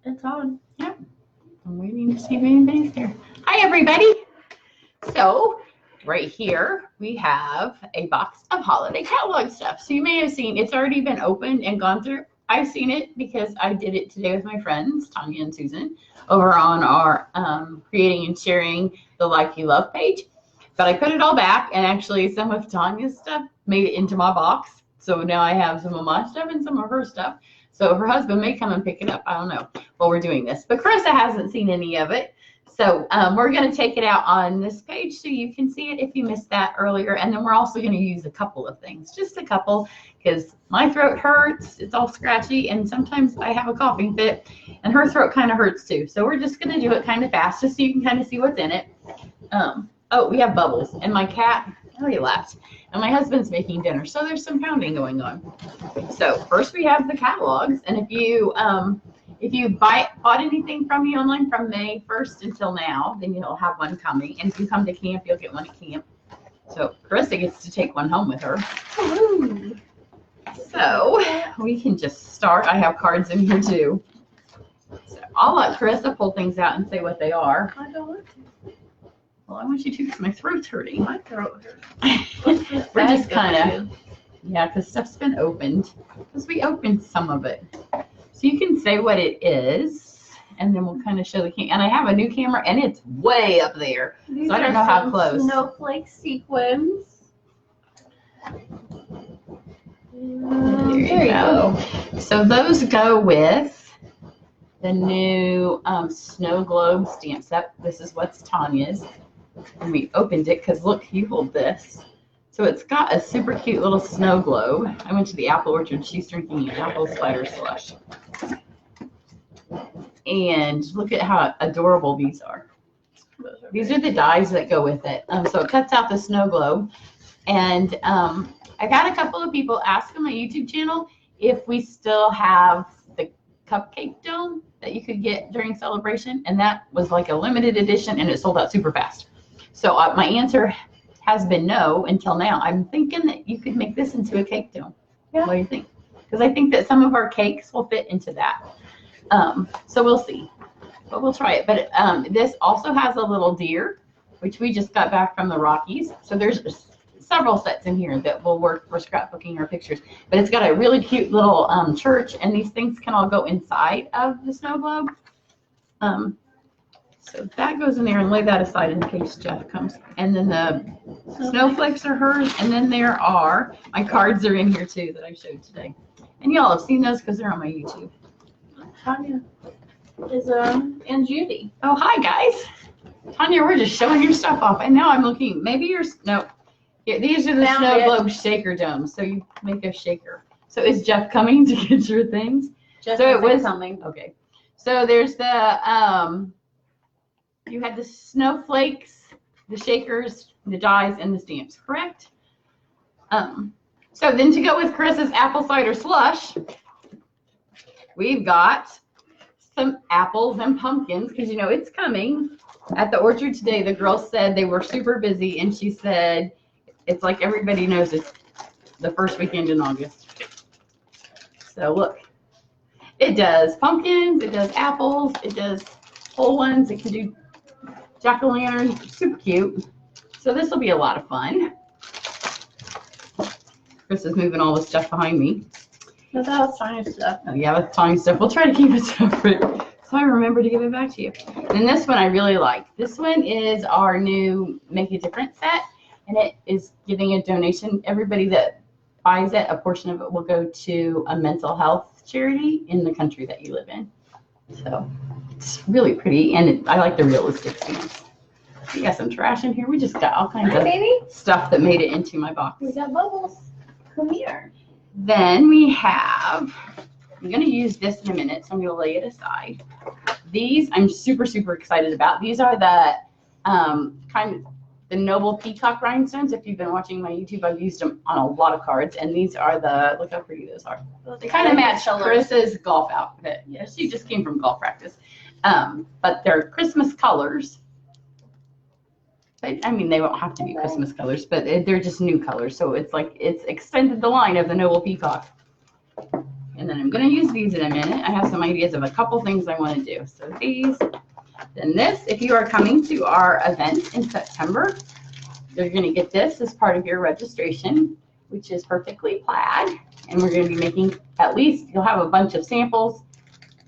It's on. Yep. I'm waiting to see if anybody's there. Hi, everybody. So right here, we have a box of holiday catalog stuff. So you may have seen, it's already been opened and gone through. I've seen it because I did it today with my friends, Tanya and Susan, over on our Creating and Sharing the Like You Love page. But I put it all back, and actually some of Tanya's stuff made it into my box. So now I have some of my stuff and some of her stuff. So her husband may come and pick it up. I don't know while we're doing this. But Carissa hasn't seen any of it. So we're going to take it out on this page so you can see it if you missed that earlier. And then we're also going to use a couple of things, just a couple, because my throat hurts. It's all scratchy. And sometimes I have a coughing fit. And her throat kind of hurts too. So we're just going to do it kind of fast just so you can kind of see what's in it. Oh, we have bubbles. And my cat, oh, he left. And my husband's making dinner. So there's some pounding going on. So first we have the catalogs. And if you bought anything from me online from May 1st until now, then you'll have one coming. And if you come to camp, you'll get one at camp. So Carissa gets to take one home with her. Woo. So we can just start. I have cards in here too. So I'll let Carissa pull things out and say what they are. I don't want to. Well, I want you to because my throat's hurting. My throat hurts. We're just kind of, yeah, because stuff's been opened. Because we opened some of it. So you can say what it is, and then we'll kind of show the camera. And I have a new camera, and it's way up there. These so I don't know how close. Snowflake sequins. There you go. So those go with the new snow globe stamp set. This is what's Tanya's. And we opened it because look, you hold this. So it's got a super cute little snow globe. I went to the apple orchard. She's drinking an apple cider slush. And look at how adorable these are. These are the dies that go with it. So it cuts out the snow globe. And I've had a couple of people ask on my YouTube channel if we still have the cupcake dome that you could get during celebration. And that was like a limited edition, and it sold out super fast. So my answer has been no until now. I'm thinking that you could make this into a cake dome. Yeah. What do you think? Because I think that some of our cakes will fit into that. So we'll see. But we'll try it. But this also has a little deer, which we just got back from the Rockies. So there's several sets in here that will work for scrapbooking our pictures. But it's got a really cute little church, and these things can all go inside of the snow globe. So that goes in there, and lay that aside in case Jeff comes. And then the snowflakes are hers. And then there are, my cards are in here too that I showed today. And y'all have seen those because they're on my YouTube. Tanya is and Judy. Oh, hi guys. Tanya, we're just showing your stuff off. And now I'm looking, maybe yours, no. Yeah, these are the snow globe shaker domes. So you make a shaker. So is Jeff coming to get your things? Jeff so it was coming. Okay. So there's the, you had the snowflakes, the shakers, the dies, and the stamps, correct? So then to go with Carissa's apple cider slush, we've got some apples and pumpkins, because you know it's coming. At the orchard today, the girls said they were super busy, and she said it's like everybody knows it's the first weekend in August. So look, it does pumpkins, it does apples, it does whole ones, it can do jack-o'-lanterns, super cute. So this will be a lot of fun. Chris is moving all the stuff behind me. No, that was Tanya stuff. Oh yeah, that's Tanya stuff. We'll try to keep it separate so I remember to give it back to you. And this one I really like. This one is our new Make a Difference set, and it is giving a donation. Everybody that buys it, a portion of it will go to a mental health charity in the country that you live in. So it's really pretty, and I like the realistic stamps. We got some trash in here. We just got all kinds of stuff that made it into my box. We got bubbles. Come here. Then we have, I'm going to use this in a minute, so I'm going to lay it aside. These I'm super, super excited about. These are the the Noble Peacock rhinestones. If you've been watching my YouTube, I've used them on a lot of cards. And these are the, look how pretty those are. They kind of match Carissa's golf outfit. Yeah, she just came from golf practice. But they're Christmas colors. But, I mean, they won't have to be Christmas colors, but they're just new colors. So it's like, it's extended the line of the Noble Peacock. And then I'm going to use these in a minute. I have some ideas of a couple things I want to do. So these, then this. If you are coming to our event in September, you're going to get this as part of your registration, which is perfectly plaid. And we're going to be making, at least you'll have a bunch of samples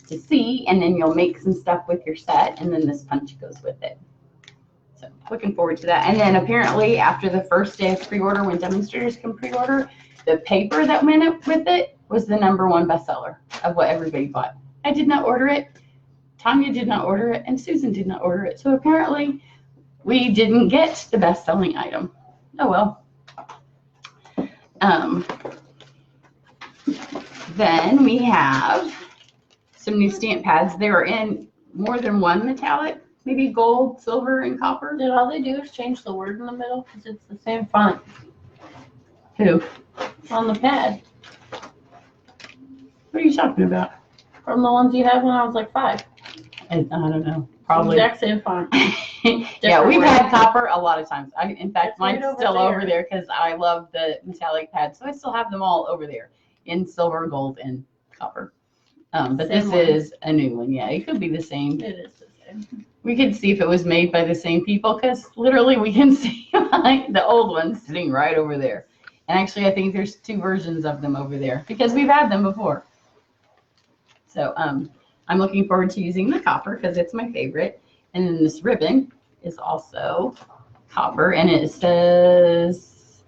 to see, and then you'll make some stuff with your set, and then this punch goes with it. So looking forward to that. And then apparently after the first day of pre-order, when demonstrators can pre-order, the paper that went up with it was the #1 bestseller of what everybody bought. I did not order it. Tanya did not order it, and Susan did not order it. So apparently we didn't get the best-selling item. Oh well. Then we have some new stamp pads. They are in more than one metallic, maybe gold, silver, and copper. Did all they do is change the word in the middle? Because it's the same font Who? on the pad What are you talking about? from the ones you had when I was like 5. I don't know. Probably. Exact same font. Yeah, we've had copper a lot of times. In fact, It's right mine's over still there. over there because I love the metallic pads. So I still have them all over there in silver, gold, and copper. But Same this one. is a new one. Yeah, it could be the same. It is the same. We could see if it was made by the same people because literally we can see the old one sitting right over there. And actually, I think there's 2 versions of them over there because we've had them before. So I'm looking forward to using the copper because it's my favorite. And then this ribbon is also copper, and it says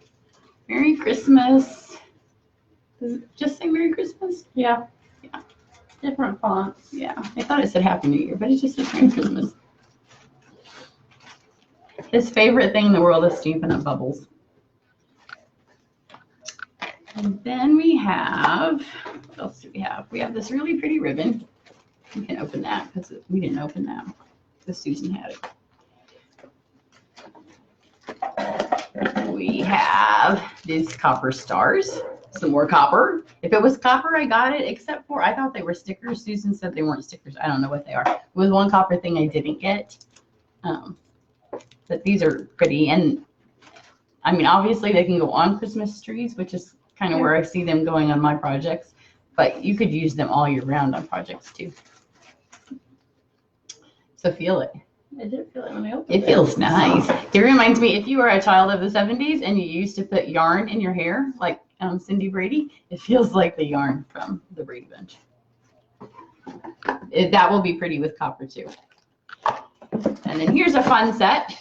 Merry Christmas. Does it just say Merry Christmas? Yeah. Yeah. Different fonts. Yeah, I thought it said Happy New Year, but it just says Merry Christmas. His favorite thing in the world is Stampin' Up bubbles. And then we have, what else do we have? We have this really pretty ribbon. We can open that because we didn't open that because Susan had it. We have these copper stars, some more copper. If it was copper, I got it, except for I thought they were stickers. Susan said they weren't stickers. I don't know what they are. There was one copper thing I didn't get. But these are pretty. And I mean, obviously they can go on Christmas trees, which is kind of where I see them going on my projects. But you could use them all year round on projects too. So feel it. I did feel it when I opened it. It feels nice. It reminds me, if you were a child of the 70s and you used to put yarn in your hair, like Cindy Brady, it feels like the yarn from the Brady Bunch. That will be pretty with copper too. And then here's a fun set.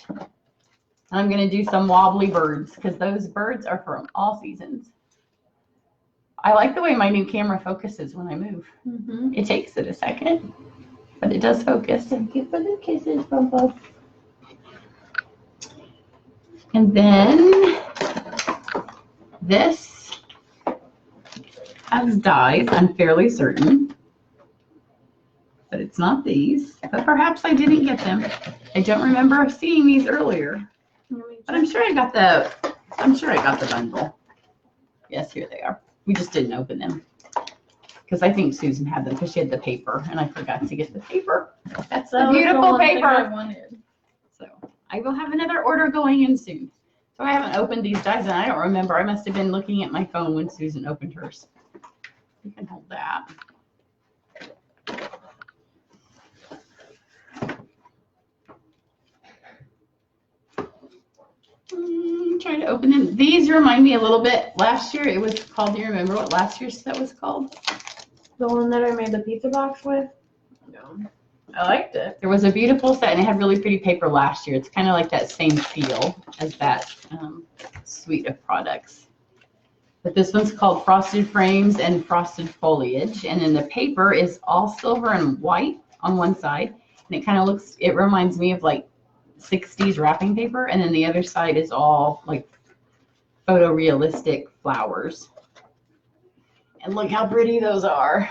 I'm going to do some wobbly birds because those birds are from all seasons. I like the way my new camera focuses when I move. Mm-hmm. It takes it a second, but it does focus. Thank you for the kisses, Bumbo. And then this has dies, I'm fairly certain. But it's not these. But perhaps I didn't get them. I don't remember seeing these earlier. But I'm sure I got the bundle. Yes, here they are. We just didn't open them. Because I think Susan had them because she had the paper and I forgot to get the paper. That's the beautiful paper. So I will have another order going in soon. So I haven't opened these dies and I don't remember. I must have been looking at my phone when Susan opened hers. You can hold that. Trying to open them. These remind me a little bit. Last year it was called, do you remember what last year's set was called? The one that I made the pizza box with? No. I liked it. There was a beautiful set and it had really pretty paper last year. It's kind of like that same feel as that suite of products. But this one's called Frosted Frames and Frosted Foliage. And then the paper is all silver and white on one side. And it kind of looks, it reminds me of like 60s wrapping paper. And then the other side is all like photorealistic flowers. And look how pretty those are.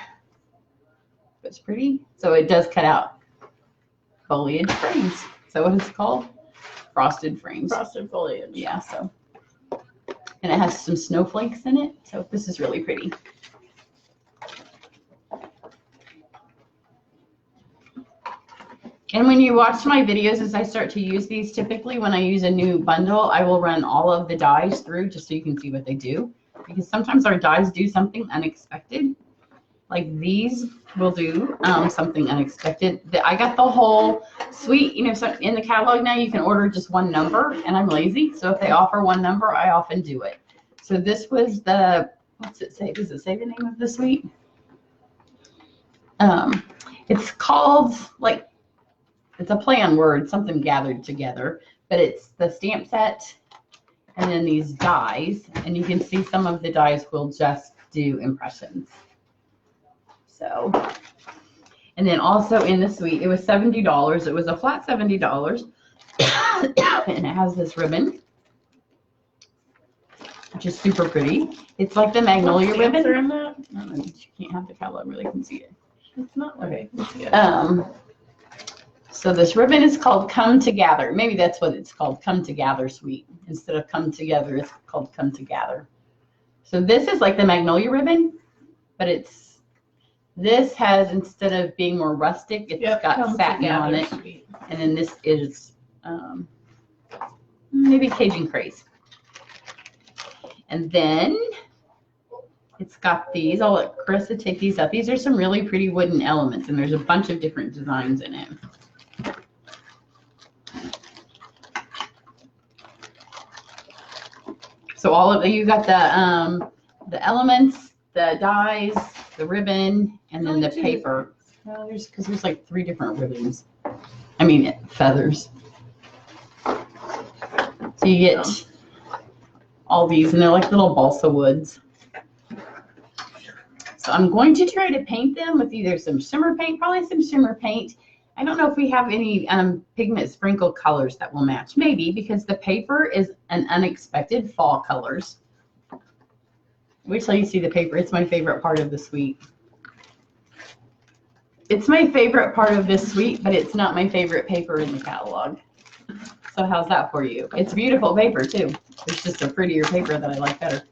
It's pretty. So it does cut out foliage frames. So what it's called? Frosted frames. Frosted foliage. Yeah, so. And it has some snowflakes in it. So this is really pretty. And when you watch my videos, as I start to use these, typically when I use a new bundle, I will run all of the dies through just so you can see what they do. Because sometimes our dies do something unexpected. Like these will do something unexpected. I got the whole suite, you know, so in the catalog now you can order just one number, and I'm lazy. So if they offer one number, I often do it. So this was the, what's it say? Does it say the name of the suite? It's called, like, it's a play on words, something gathered together, but it's the stamp set and then these dies, and you can see some of the dies will just do impressions. So, and then also in the suite, it was $70. It was a flat $70, and it has this ribbon, which is super pretty. It's like the magnolia ribbon. In that? You can't have the catalog, really can see it. It's not okay. So this ribbon is called Come Together. Maybe that's what it's called, Come Together Suite. Instead of Come Together, it's called Come Together. So this is like the magnolia ribbon, but this has, instead of being more rustic, it's got satin on it. Sweet. And then this is maybe Cajun Craze. And then it's got these. I'll let Carissa take these up. These are some really pretty wooden elements, and there's a bunch of different designs in it. So all of you got the elements, the dies, the ribbon, and then the paper. Well, because there's like 3 different ribbons. I mean, feathers. So you get all these, and they're like little balsa woods. So I'm going to try to paint them with either some shimmer paint, probably some shimmer paint. I don't know if we have any pigment sprinkle colors that will match. Maybe, because the paper is an unexpected fall colors. Wait till you see the paper. It's my favorite part of the suite. It's my favorite part of this suite, but it's not my favorite paper in the catalog. So how's that for you? It's beautiful paper too. It's just a prettier paper that I like better.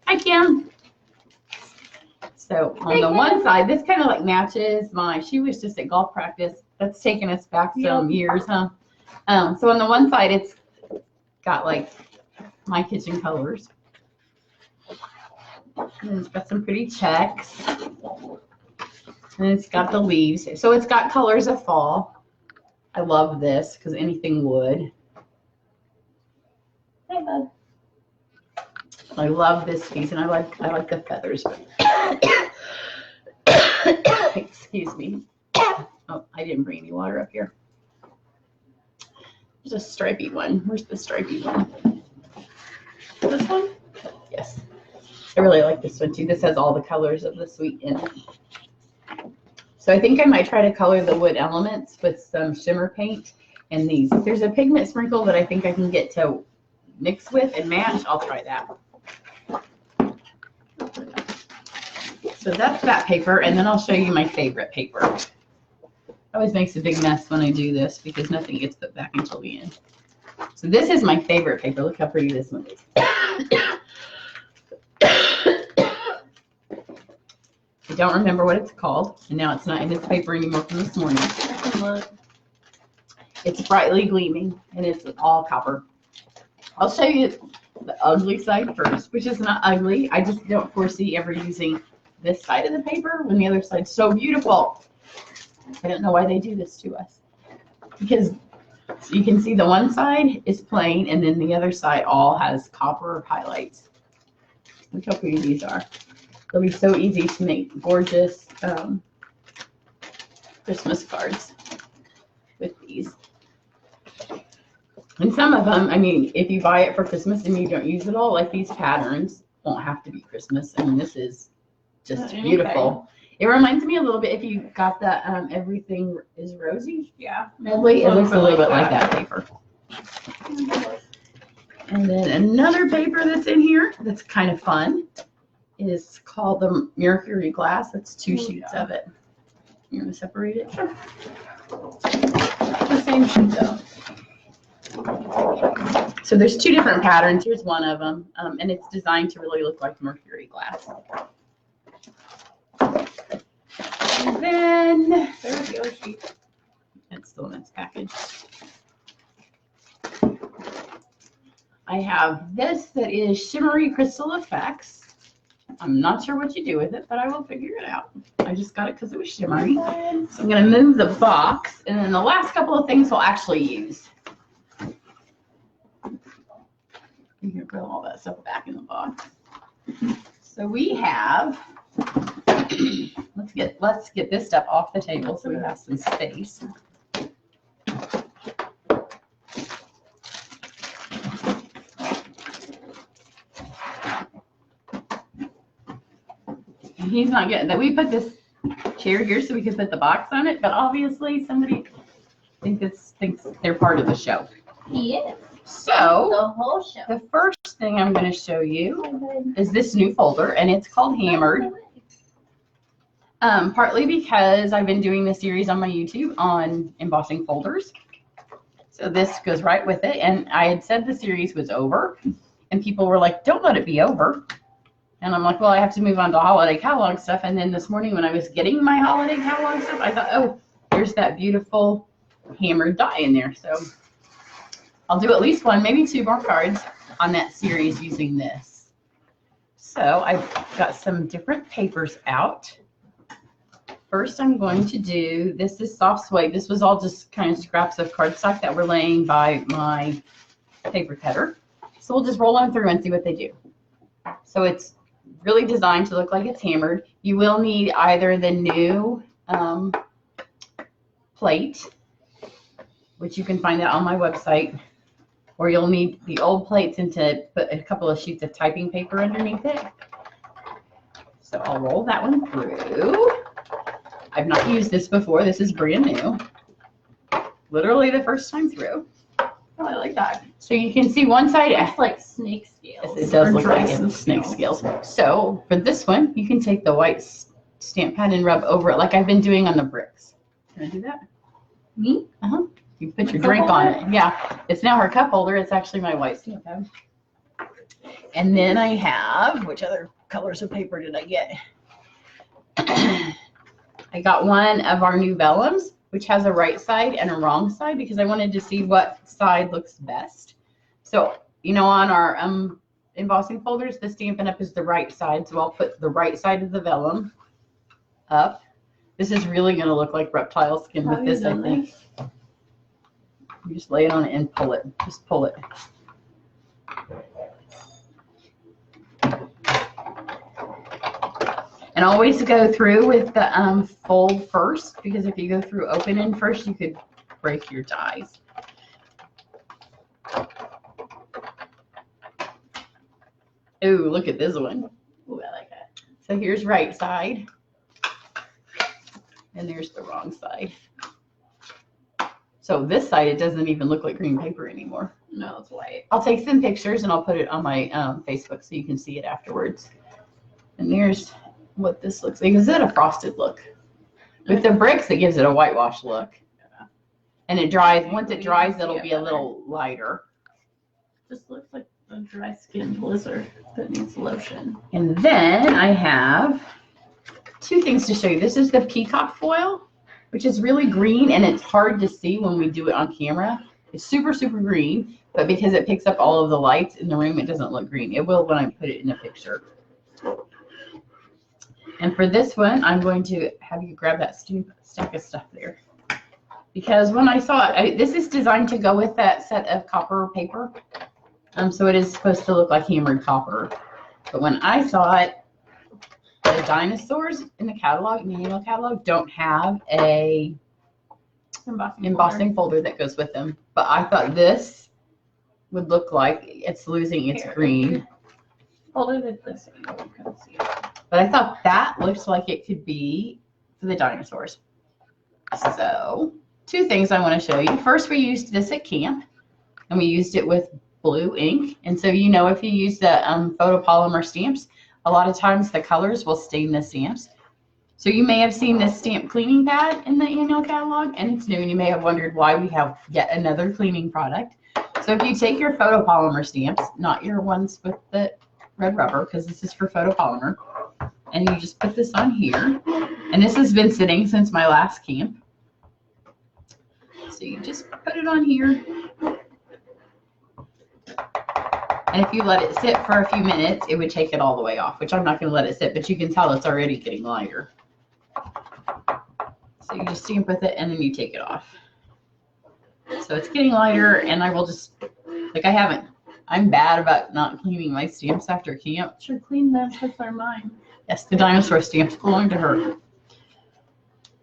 Hi, Kim. So on the one side, this kind of like matches she was just at golf practice. That's taken us back some years, huh? So on the one side, it's got like my kitchen colors. And it's got some pretty checks. And it's got the leaves. So it's got colors of fall. I love this because anything would. Hey, bud. I love this piece, and I like the feathers. Excuse me. Oh, I didn't bring any water up here. There's a stripy one. Where's the stripy one? This one? Yes. I really like this one too. This has all the colors of the suite in it. So I think I might try to color the wood elements with some shimmer paint and these. If there's a pigment sprinkle that I think I can get to mix with and match, I'll try that. So that's that paper, and then I'll show you my favorite paper. It always makes a big mess when I do this because nothing gets put back until the end. So this is my favorite paper. Look how pretty this one is. I don't remember what it's called, and now it's not in this paper anymore from this morning. It's brightly gleaming, and it's all copper. I'll show you the ugly side first, which is not ugly. I just don't foresee ever using this side of the paper when the other side's so beautiful. I don't know why they do this to us. Because you can see the one side is plain, and then the other side all has copper highlights. Look how pretty these are. They'll be so easy to make gorgeous Christmas cards with these. And some of them, I mean, if you buy it for Christmas and you don't use it all, like these patterns won't have to be Christmas. I mean, this is just beautiful. It reminds me a little bit, if you got the Everything is Rosy. Yeah. Medley, it looks a little bit like that paper. And then another paper that's in here that's kind of fun is called the Mercury Glass. That's 2 sheets of it. You want to separate it? Sure. The same sheet though. So there's 2 different patterns. Here's one of them, and it's designed to really look like Mercury glass. And then there's the other sheet. It's still in its package. I have this that is Shimmery Crystal Effects. I'm not sure what you do with it, but I will figure it out. I just got it because it was shimmery. So I'm going to move the box, and then the last couple of things we'll actually use. You can put all that stuff back in the box. So we have, let's get this stuff off the table so we have some space. He's not getting that. We put this chair here so we could put the box on it, but obviously somebody thinks they're part of the show. He is. So The whole show. the first thing I'm going to show you is this new folder, and it's called Hammered. Partly because I've been doing this series on my YouTube on embossing folders. So this goes right with it. And I had said the series was over, and people were like, don't let it be over. And I'm like, well, I have to move on to holiday catalog stuff. And then this morning when I was getting my holiday catalog stuff, I thought, oh, there's that beautiful hammered die in there. So I'll do at least one, maybe two more cards on that series using this. So I've got some different papers out. First, I'm going to do, this is soft suede. This was all just kind of scraps of cardstock that were laying by my paper cutter. So we'll just roll them through and see what they do. So it's really designed to look like it's hammered. You will need either the new plate, which you can find out on my website, or you'll need the old plates and to put a couple of sheets of typing paper underneath it. So I'll roll that one through. I've not used this before. This is brand new. Literally the first time through. Oh, I like that. So you can see one side. It's like snake scales. It does look like it's snake scales. So for this one, you can take the white stamp pad and rub over it like I've been doing on the bricks. Can I do that? Me? Uh-huh. You put your drink on it. Yeah. It's now her cup holder. It's actually my white stamp pad. And then I have, which other colors of paper did I get? I got one of our new vellums, which has a right side and a wrong side because I wanted to see what side looks best. So, you know, on our embossing folders, the Stampin' Up! Is the right side. So I'll put the right side of the vellum up. This is really going to look like reptile skin with this, I think. You just lay it on it and pull it. Just pull it. And always go through with the fold first, because if you go through open end first, you could break your dies. Ooh, look at this one. Ooh, I like that. So here's right side. And there's the wrong side. So this side, it doesn't even look like green paper anymore. No, it's white. I'll take some pictures and I'll put it on my Facebook so you can see it afterwards. And there's what this looks like. Is it a frosted look? With the bricks, it gives it a whitewash look. Yeah. And it dries. Once it dries, it'll be a little lighter. Just looks like a dry skinned lizard that needs lotion. And then I have two things to show you. This is the peacock foil, which is really green, and it's hard to see when we do it on camera. It's super, super green, but because it picks up all of the lights in the room, it doesn't look green. It will when I put it in a picture. And for this one, I'm going to have you grab that stack of stuff there. Because when I saw it, this is designed to go with that set of copper paper. So it is supposed to look like hammered copper. But when I saw it, the dinosaurs in the catalog, in the annual catalog, don't have a embossing folder that goes with them. But I thought this would look like it's losing its green. Hold it this way, you can see it. But I thought that looks like it could be for the dinosaurs. So, two things I want to show you. First, we used this at camp, and we used it with blue ink. And so, you know, if you use the photopolymer stamps, a lot of times the colors will stain the stamps. So you may have seen this stamp cleaning pad in the annual catalog, and it's new, and you may have wondered why we have yet another cleaning product. So if you take your photopolymer stamps, not your ones with the red rubber, because this is for photopolymer, and you just put this on here. And this has been sitting since my last camp. So you just put it on here. And if you let it sit for a few minutes, it would take it all the way off, which I'm not going to let it sit, but you can tell it's already getting lighter. So you just stamp with it and then you take it off. So it's getting lighter, and I will just, like, I'm bad about not cleaning my stamps after camp. Should clean them because they're mine. Yes, the dinosaur stamps belong to her.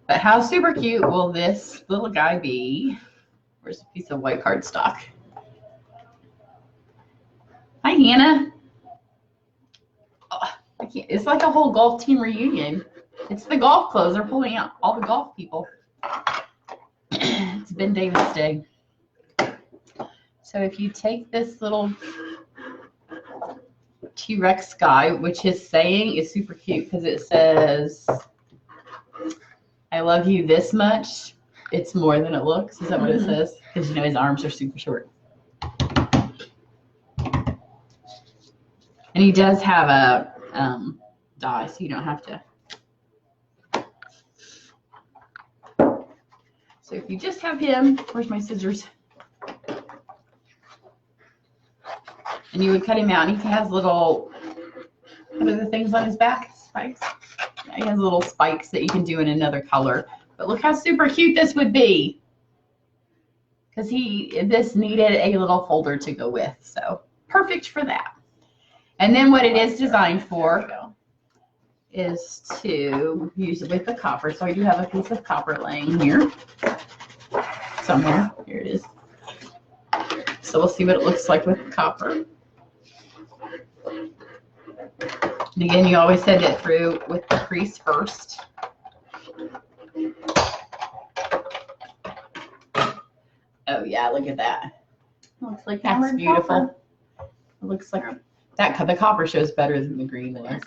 But how super cute will this little guy be? Where's a piece of white cardstock? Hi, Hannah. Oh, I can't. It's like a whole golf team reunion. It's the golf clothes. They're pulling out all the golf people. It's Ben Davis Day. So if you take this little T-Rex guy, which his saying is super cute because it says, I love you this much. It's more than it looks. Is that what it says? Because, you know, his arms are super short. And he does have a die, so you don't have to. So if you just have him, where's my scissors? And you would cut him out, and he has little, what are the things on his back? Spikes? Yeah, he has little spikes that you can do in another color. But look how super cute this would be. Because this needed a little folder to go with, so perfect for that. And then what it is designed for is to use it with the copper. So I do have a piece of copper laying here somewhere. Here it is. So we'll see what it looks like with the copper. And again, you always send it through with the crease first. Oh yeah, look at that. Looks like that's beautiful. Copper. It looks like that. The copper shows better than the green does.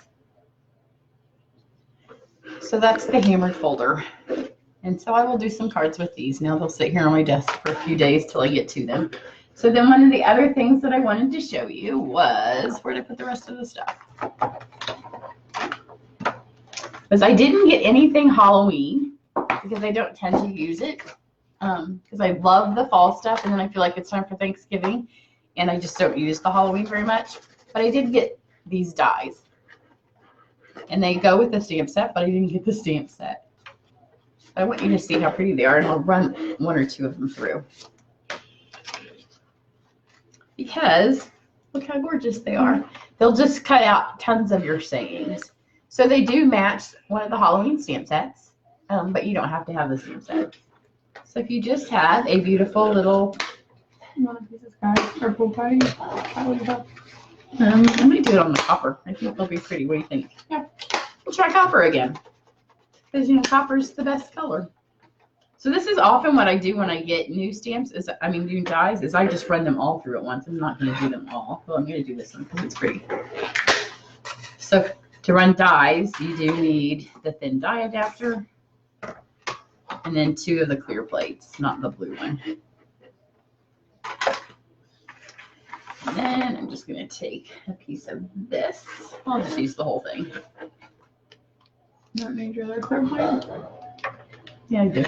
So that's the hammered folder. And so I will do some cards with these. Now they'll sit here on my desk for a few days till I get to them. So then one of the other things that I wanted to show you was, where did I put the rest of the stuff? Was I didn't get anything Halloween because I don't tend to use it. Because I love the fall stuff, and then I feel like it's time for Thanksgiving, and I just don't use the Halloween very much. But I did get these dies, and they go with the stamp set, but I didn't get the stamp set. I want you to see how pretty they are, and I'll run one or two of them through. Because look how gorgeous they are. They'll just cut out tons of your sayings. So they do match one of the Halloween stamp sets, but you don't have to have the stamp set. So if you just have a beautiful little, you want a piece of sky or pool party? I'm going to do it on the copper. I think they'll be pretty. What do you think? Yeah. We'll try copper again. Because, you know, copper's the best color. So this is often what I do when I get new stamps, new dies, is I just run them all through at once. I'm not going to do them all. Well, I'm going to do this one because it's pretty. So to run dies, you do need the thin die adapter. And then 2 of the clear plates, not the blue one. And then I'm just going to take a piece of this. I'll just use the whole thing. You don't need your other clear plate? Yeah, I do.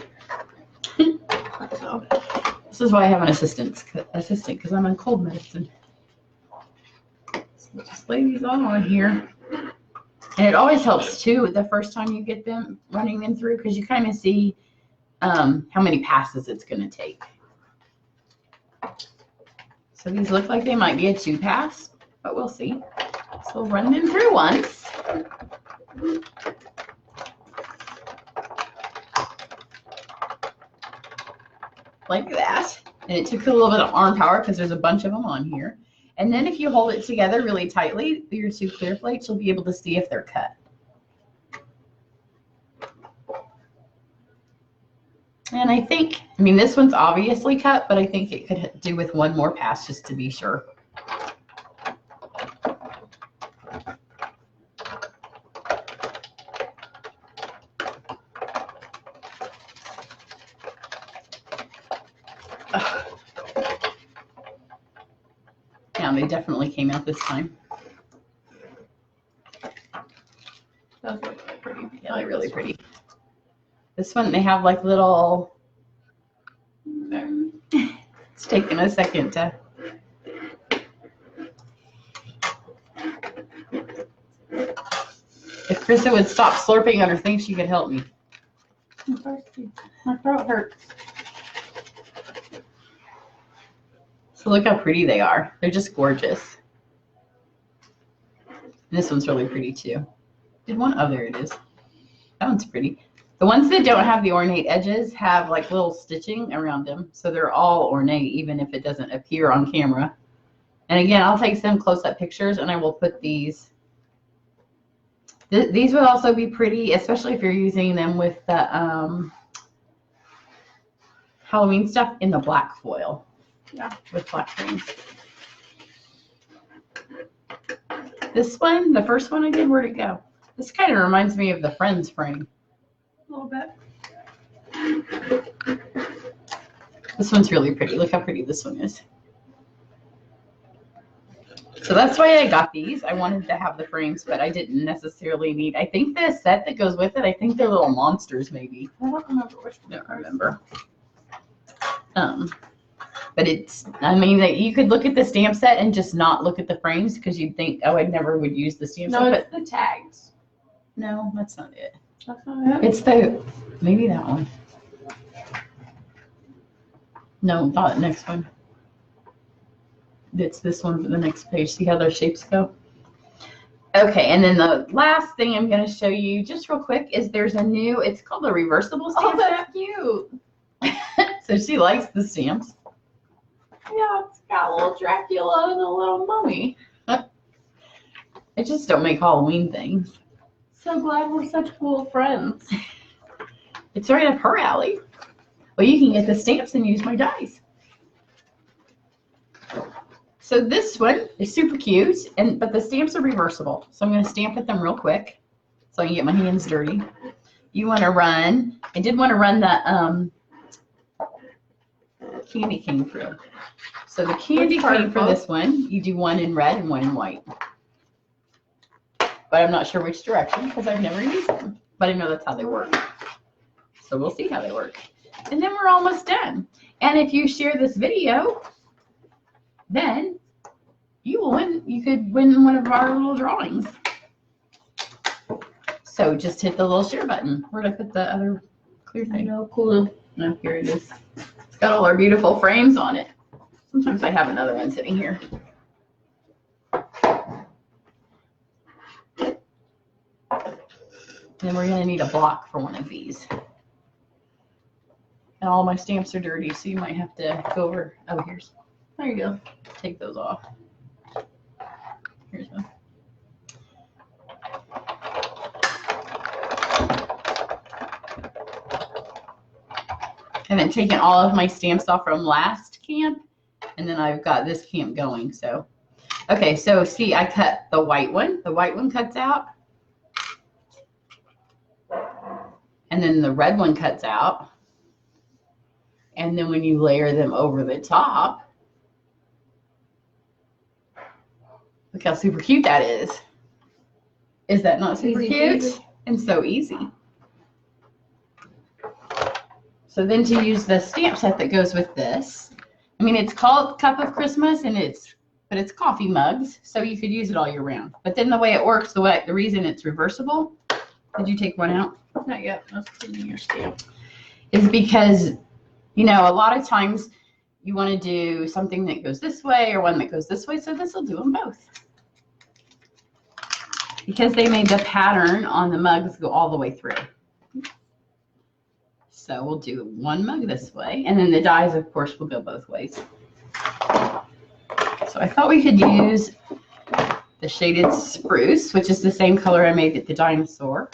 So, this is why I have an assistant because I'm on cold medicine. So just lay these all on here. And it always helps too the first time you get them, running them through, because you kind of see how many passes it's going to take. So these look like they might be a 2-pass, but we'll see. So we'll run them through once. Like that. And it took a little bit of arm power because there's a bunch of them on here. And then if you hold it together really tightly, your 2 clear plates, you'll be able to see if they're cut. And I think, this one's obviously cut, but I think it could do with one more pass just to be sure. Yeah, they definitely came out this time. Those look really pretty. Yeah, they're really pretty. This one, they have like little, it's taking a second to, If Krista would stop slurping on her thing, she could help me. I'm thirsty. My throat hurts. So look how pretty they are. They're just gorgeous. And this one's really pretty too. Did one? Oh, there it is. That one's pretty. The ones that don't have the ornate edges have like little stitching around them. So they're all ornate, even if it doesn't appear on camera. And again, I'll take some close-up pictures and I will put these. These would also be pretty, especially if you're using them with the Halloween stuff in the black foil. Yeah. With black frames. This one, the first one I did, where'd it go? This kind of reminds me of the Friends frame. A little bit. This one's really pretty. Look how pretty this one is. So that's why I got these. I wanted to have the frames, but I didn't necessarily need. I think the set that goes with it, I think they're little monsters maybe. I don't remember which one. I don't remember. But it's, I mean, that you could look at the stamp set and just not look at the frames because you'd think, oh, I never would use the stamp set. No, But it's the tags. no, that's not it. That's not it. It's the, maybe that one. No, not the next one. It's this one for the next page. See how those shapes go? Okay, and then the last thing I'm going to show you just real quick is there's a new, it's called the Reversible stamp set. That's cute. So she likes the stamps. Yeah, it's got a little Dracula and a little mummy. I just don't make Halloween things. So glad we're such cool friends. It's right up her alley. Well, you can get the stamps and use my dies. So this one is super cute, but the stamps are reversible. So I'm going to stamp with them real quick so I can get my hands dirty. You want to run, I did want to run the candy cane through. So the candy cane for this one, you do one in red and one in white. But I'm not sure which direction because I've never used them. But I know that's how they work. So we'll see how they work. And then we're almost done. And if you share this video, then you will win. You could win one of our little drawings. So just hit the little share button. Where'd I put the other clear thing? No clue. No, here it is. It's got all our beautiful frames on it. Sometimes I have another one sitting here. And then we're going to need a block for one of these. And all my stamps are dirty, so you might have to go over. Oh, there you go. Take those off. Here's one. I haven't taken all of my stamps off from last camp, and then I've got this camp going. So, okay, so see, I cut the white one. The white one cuts out. And then the red one cuts out. And then when you layer them over the top, look how super cute that is. Is that not super cute? And so easy. So then to use the stamp set that goes with this, I mean, it's called Cup of Christmas, and but it's coffee mugs, so you could use it all year round. But then the way it works, the reason it's reversible, did you take one out? Not yet. I was cleaning your stamp. Is because, you know, a lot of times you want to do something that goes this way or one that goes this way, so this will do them both. Because they made the pattern on the mugs go all the way through. So we'll do one mug this way, and then the dies, of course, will go both ways. So I thought we could use the shaded spruce, which is the same color I made at the Dinosaur.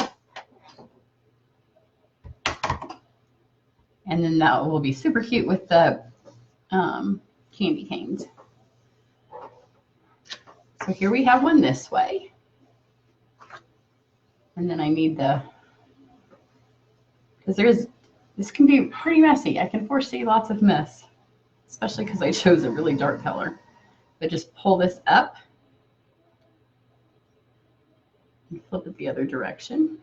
And then that will be super cute with the candy canes. So here we have one this way. And then I need because this can be pretty messy. I can foresee lots of mess, especially because I chose a really dark color. But just pull this up and flip it the other direction.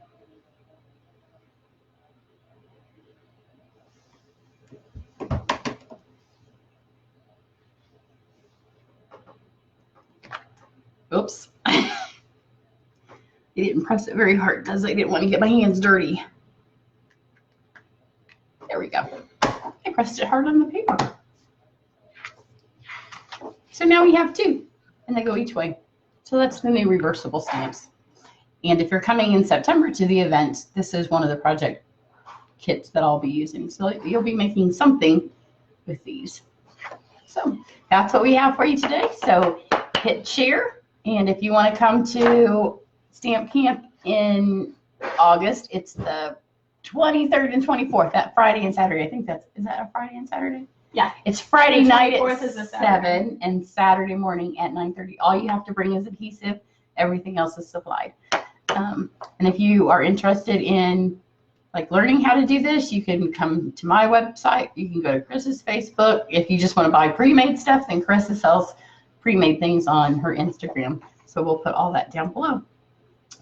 Oops. You didn't press it very hard because I didn't want to get my hands dirty. There we go. I pressed it hard on the paper. So now we have 2, and they go each way. So that's the new reversible stamps. And if you're coming in September to the event, this is one of the project kits that I'll be using. So you'll be making something with these. So that's what we have for you today. So hit share. And if you want to come to Stamp Camp in August, it's the 23rd and 24th, that Friday and Saturday. I think is that a Friday and Saturday? Yeah. It's Friday night at is a 7 and Saturday morning at 9:30. All you have to bring is adhesive. Everything else is supplied. And if you are interested in like learning how to do this, you can come to my website. You can go to Chris's Facebook. If you just want to buy pre-made stuff, then Chris sells pre-made things on her Instagram. So we'll put all that down below.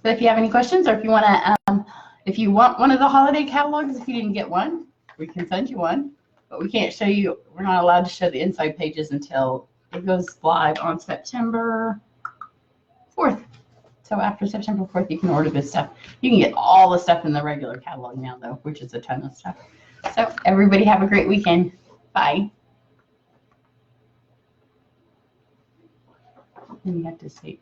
But if you have any questions, or if you want to, if you want one of the holiday catalogs, if you didn't get one, we can send you one. But we can't show you. We're not allowed to show the inside pages until it goes live on September 4th. So after September 4th, you can order this stuff. You can get all the stuff in the regular catalog now, though, which is a ton of stuff. So everybody have a great weekend. Bye. And you have to say.